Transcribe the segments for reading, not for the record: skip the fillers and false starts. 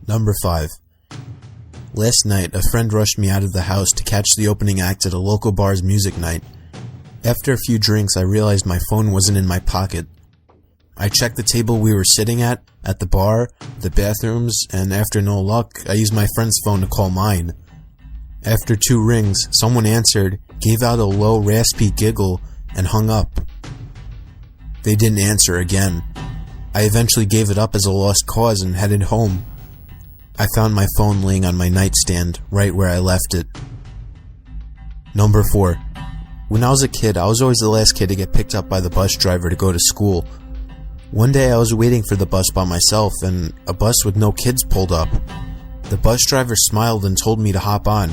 Number 5. Last night, a friend rushed me out of the house to catch the opening act at a local bar's music night. After a few drinks, I realized my phone wasn't in my pocket. I checked the table we were sitting at the bar, the bathrooms, and after no luck, I used my friend's phone to call mine. After 2 rings, someone answered, gave out a low, raspy giggle, and hung up. They didn't answer again. I eventually gave it up as a lost cause and headed home. I found my phone laying on my nightstand, right where I left it. Number 4. When I was a kid, I was always the last kid to get picked up by the bus driver to go to school. One day I was waiting for the bus by myself, and a bus with no kids pulled up. The bus driver smiled and told me to hop on.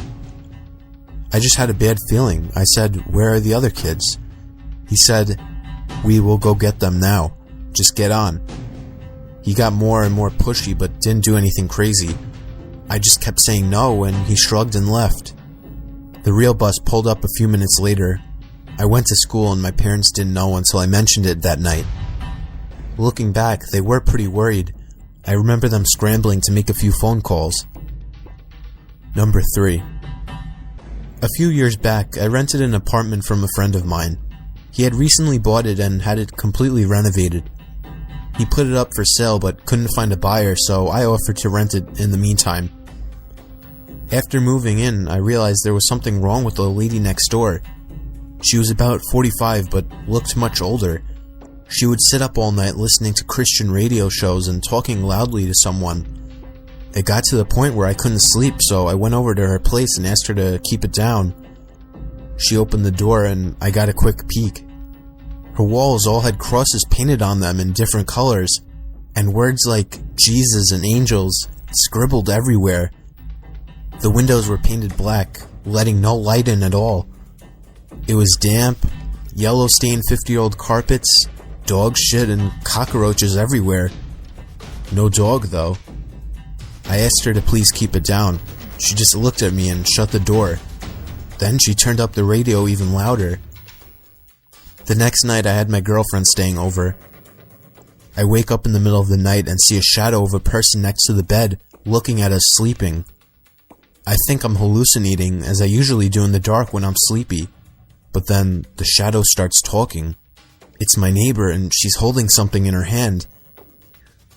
I just had a bad feeling. I said, "Where are the other kids?" He said, "We will go get them now. Just get on." He got more and more pushy but didn't do anything crazy. I just kept saying no and he shrugged and left. The real bus pulled up a few minutes later. I went to school and my parents didn't know until I mentioned it that night. Looking back, they were pretty worried. I remember them scrambling to make a few phone calls. Number 3. A few years back, I rented an apartment from a friend of mine. He had recently bought it and had it completely renovated. He put it up for sale but couldn't find a buyer, so I offered to rent it in the meantime. After moving in, I realized there was something wrong with the lady next door. She was about 45 but looked much older. She would sit up all night listening to Christian radio shows and talking loudly to someone. It got to the point where I couldn't sleep, so I went over to her place and asked her to keep it down. She opened the door and I got a quick peek. Her walls all had crosses painted on them in different colors, and words like Jesus and angels scribbled everywhere. The windows were painted black, letting no light in at all. It was damp, yellow-stained 50-year-old carpets, dog shit, and cockroaches everywhere. No dog, though. I asked her to please keep it down. She just looked at me and shut the door. Then she turned up the radio even louder. The next night I had my girlfriend staying over. I wake up in the middle of the night and see a shadow of a person next to the bed, looking at us sleeping. I think I'm hallucinating, as I usually do in the dark when I'm sleepy. But then the shadow starts talking. It's my neighbor and she's holding something in her hand.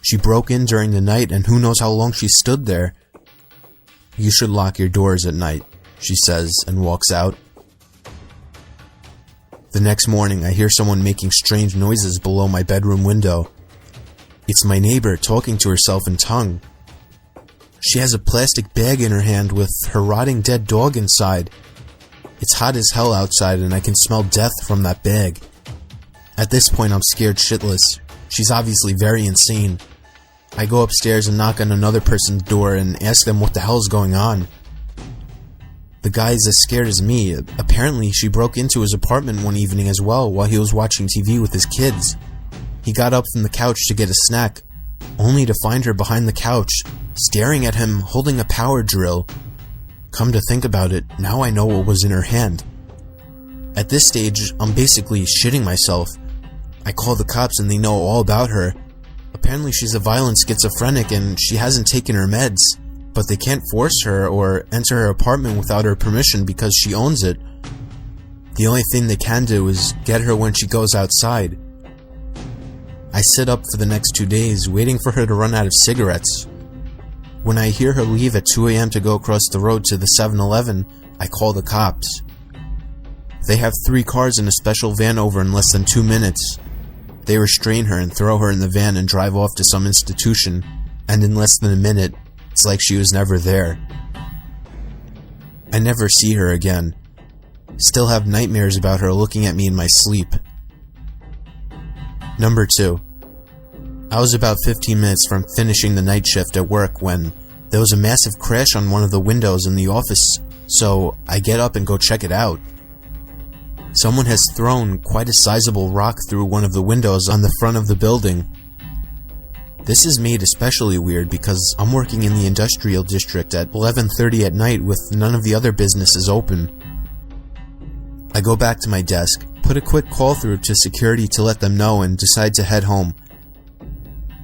She broke in during the night and who knows how long she stood there. "You should lock your doors at night," she says and walks out. The next morning I hear someone making strange noises below my bedroom window. It's my neighbor talking to herself in tongue. She has a plastic bag in her hand with her rotting dead dog inside. It's hot as hell outside and I can smell death from that bag. At this point I'm scared shitless. She's obviously very insane. I go upstairs and knock on another person's door and ask them what the hell is going on. The guy is as scared as me. Apparently she broke into his apartment one evening as well while he was watching TV with his kids. He got up from the couch to get a snack, only to find her behind the couch, staring at him holding a power drill. Come to think about it, now I know what was in her hand. At this stage, I'm basically shitting myself. I call the cops and they know all about her. Apparently she's a violent schizophrenic and she hasn't taken her meds, but they can't force her or enter her apartment without her permission because she owns it. The only thing they can do is get her when she goes outside. I sit up for the next 2 days, waiting for her to run out of cigarettes. When I hear her leave at 2 a.m. to go across the road to the 7-Eleven, I call the cops. They have 3 cars in a special van over in less than 2 minutes. They restrain her and throw her in the van and drive off to some institution, and in less than a minute, it's like she was never there. I never see her again. Still have nightmares about her looking at me in my sleep. Number 2. I was about 15 minutes from finishing the night shift at work when there was a massive crash on one of the windows in the office, so I get up and go check it out. Someone has thrown quite a sizable rock through one of the windows on the front of the building. This is made especially weird because I'm working in the industrial district at 11:30 at night with none of the other businesses open. I go back to my desk, put a quick call through to security to let them know, and decide to head home.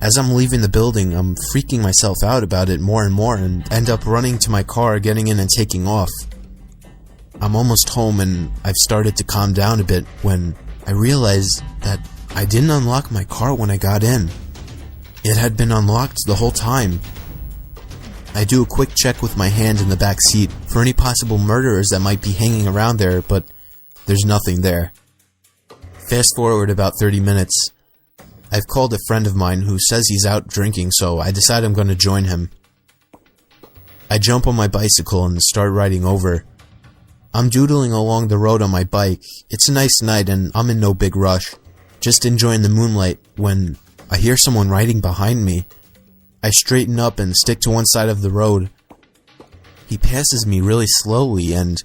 As I'm leaving the building, I'm freaking myself out about it more and more and end up running to my car, getting in and taking off. I'm almost home and I've started to calm down a bit when I realize that I didn't unlock my car when I got in. It had been unlocked the whole time. I do a quick check with my hand in the back seat for any possible murderers that might be hanging around there, but there's nothing there. Fast forward about 30 minutes. I've called a friend of mine who says he's out drinking, so I decide I'm going to join him. I jump on my bicycle and start riding over. I'm doodling along the road on my bike. It's a nice night and I'm in no big rush, just enjoying the moonlight when I hear someone riding behind me. I straighten up and stick to one side of the road. He passes me really slowly, and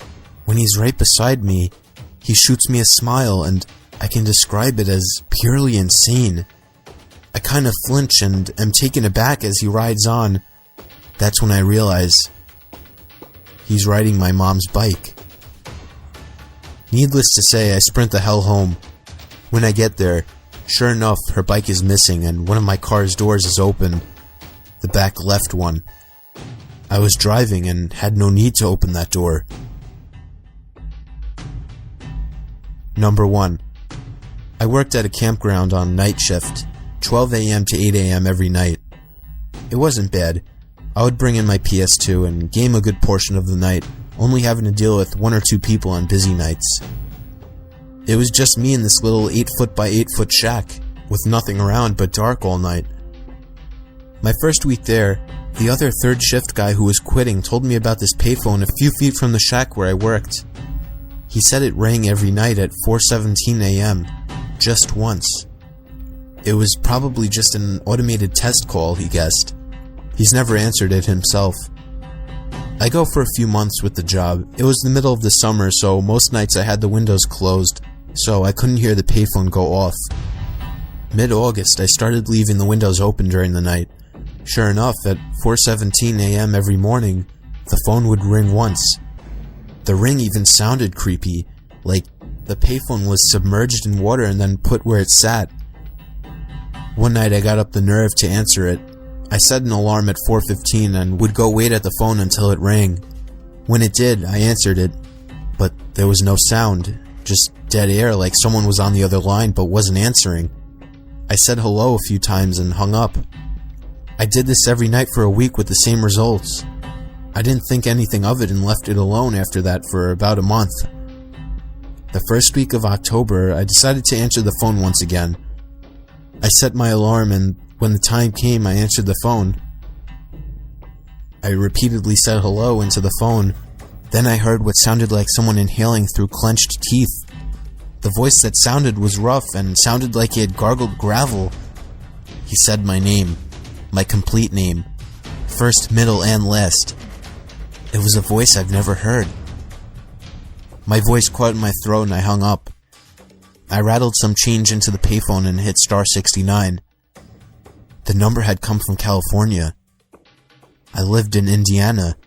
when he's right beside me, he shoots me a smile, and I can describe it as purely insane. I kind of flinch and am taken aback as he rides on. That's when I realize he's riding my mom's bike. Needless to say, I sprint the hell home. When I get there, sure enough, her bike is missing and one of my car's doors is open. The back left one. I was driving and had no need to open that door. Number 1. I worked at a campground on night shift, 12 a.m. to 8 a.m. every night. It wasn't bad. I would bring in my PS2 and game a good portion of the night, only having to deal with 1 or 2 people on busy nights. It was just me in this little 8-foot by 8-foot shack, with nothing around but dark all night. My first week there, the other third shift guy who was quitting told me about this payphone a few feet from the shack where I worked. He said it rang every night at 4:17 a.m., just once. It was probably just an automated test call, he guessed. He's never answered it himself. I go for a few months with the job. It was the middle of the summer, so most nights I had the windows closed, so I couldn't hear the payphone go off. Mid-August, I started leaving the windows open during the night. Sure enough, at 4:17 a.m. every morning, the phone would ring once. The ring even sounded creepy, like the payphone was submerged in water and then put where it sat. One night I got up the nerve to answer it. I set an alarm at 4:15 and would go wait at the phone until it rang. When it did, I answered it, but there was no sound, just dead air like someone was on the other line but wasn't answering. I said hello a few times and hung up. I did this every night for a week with the same results. I didn't think anything of it and left it alone after that for about a month. The first week of October, I decided to answer the phone once again. I set my alarm and when the time came, I answered the phone. I repeatedly said hello into the phone. Then I heard what sounded like someone inhaling through clenched teeth. The voice that sounded was rough and sounded like he had gargled gravel. He said my name. My complete name. First, middle, and last. It was a voice I've never heard. My voice caught in my throat and I hung up. I rattled some change into the payphone and hit star 69. The number had come from California. I lived in Indiana,